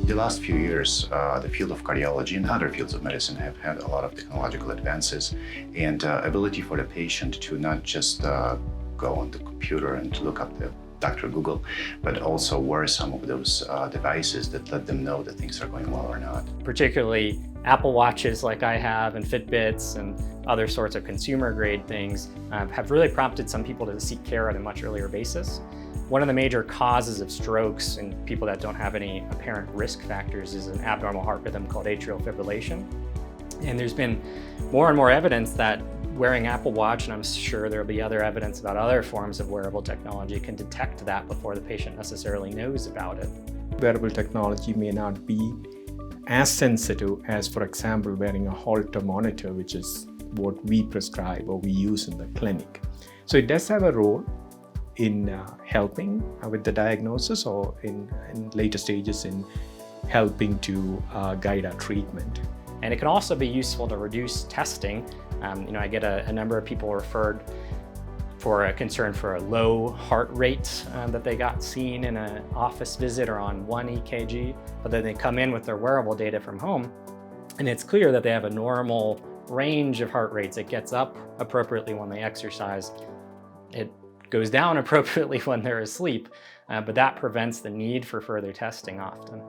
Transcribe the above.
The last few years, the field of cardiology and other fields of medicine have had a lot of technological advances and ability for the patient to not just go on the computer and to look up the Dr. Google, but also wear some of those devices that let them know that things are going well or not. Particularly Apple Watches like I have and Fitbits and other sorts of consumer grade things have really prompted some people to seek care at a much earlier basis. One of the major causes of strokes in people that don't have any apparent risk factors is an abnormal heart rhythm called atrial fibrillation. And there's been more and more evidence that wearing Apple Watch, and I'm sure there'll be other evidence about other forms of wearable technology, can detect that before the patient necessarily knows about it. Wearable technology may not be as sensitive as, for example, wearing a Holter monitor, which is what we prescribe or we use in the clinic. So it does have a role in helping with the diagnosis or in later stages in helping to guide our treatment. And it can also be useful to reduce testing. I get a number of people referred for a concern for a low heart rate that they got seen in an office visit or on one EKG, but then they come in with their wearable data from home, and it's clear that they have a normal range of heart rates. It gets up appropriately when they exercise. It goes down appropriately when they're asleep, but that prevents the need for further testing often.